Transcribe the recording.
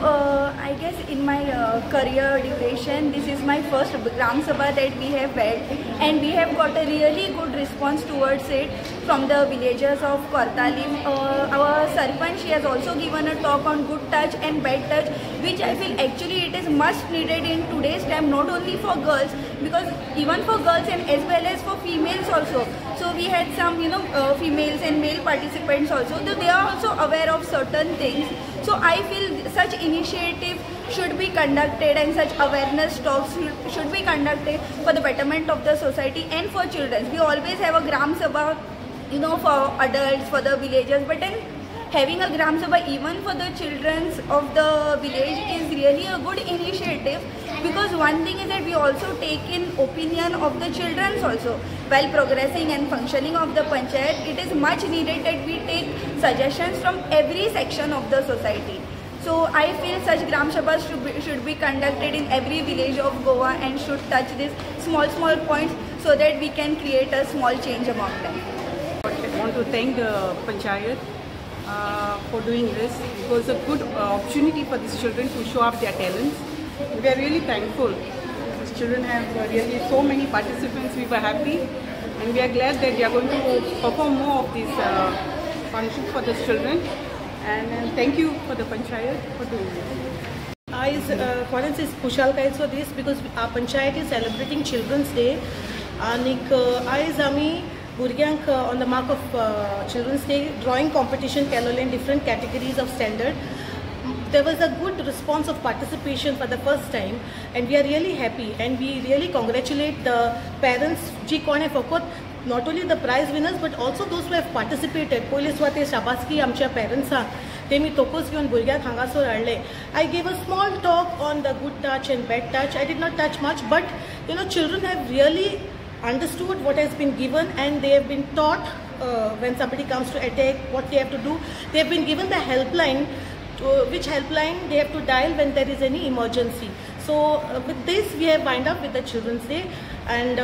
I guess in my career duration, this is my first Gram Sabha that we have held, and we have got a really good response towards it from the villagers of Kortalim. Our Sarpanch, she has also given a talk on good touch and bad touch, which I feel actually it is much needed in today's time, not only for girls, because even for girls and as well as for females also. So we had some, females and male participants also. So they are also aware of certain things. So I feel such initiative should be conducted and such awareness talks should be conducted for the betterment of the society and for children. We always have a Gram Sabha, for adults, for the villagers, but then having a Gram Sabha even for the children of the village is really a good initiative, because one thing is that we also take in opinion of the children also. While progressing and functioning of the panchayat, it is much needed that we take suggestions from every section of the society. So I feel such Gram Sabhas should be conducted in every village of Goa and should touch these small points so that we can create a small change among them. I want to thank the panchayat for doing this. It was a good opportunity for these children to show up their talents. We are really thankful. These children have really so many participants. We were happy, and we are glad that they are going to perform more of these functions for these children. And thank you for the panchayat for doing this. For instance, Kushal for this, because our panchayat is celebrating Children's Day. Aami Burgyank on the mark of Children's Day drawing competition in different categories of standard. There was a good response of participation for the first time, and we are really happy, and we really congratulate the parents not only the prize winners but also those who have participated. Shabaski amcha parents I gave a small talk on the good touch and bad touch. I did not touch much, but children have really understood what has been given, and they have been taught when somebody comes to attack what they have to do. They have been given the helpline, which helpline they have to dial when there is any emergency. So with this we have wind up with the Children's Day, and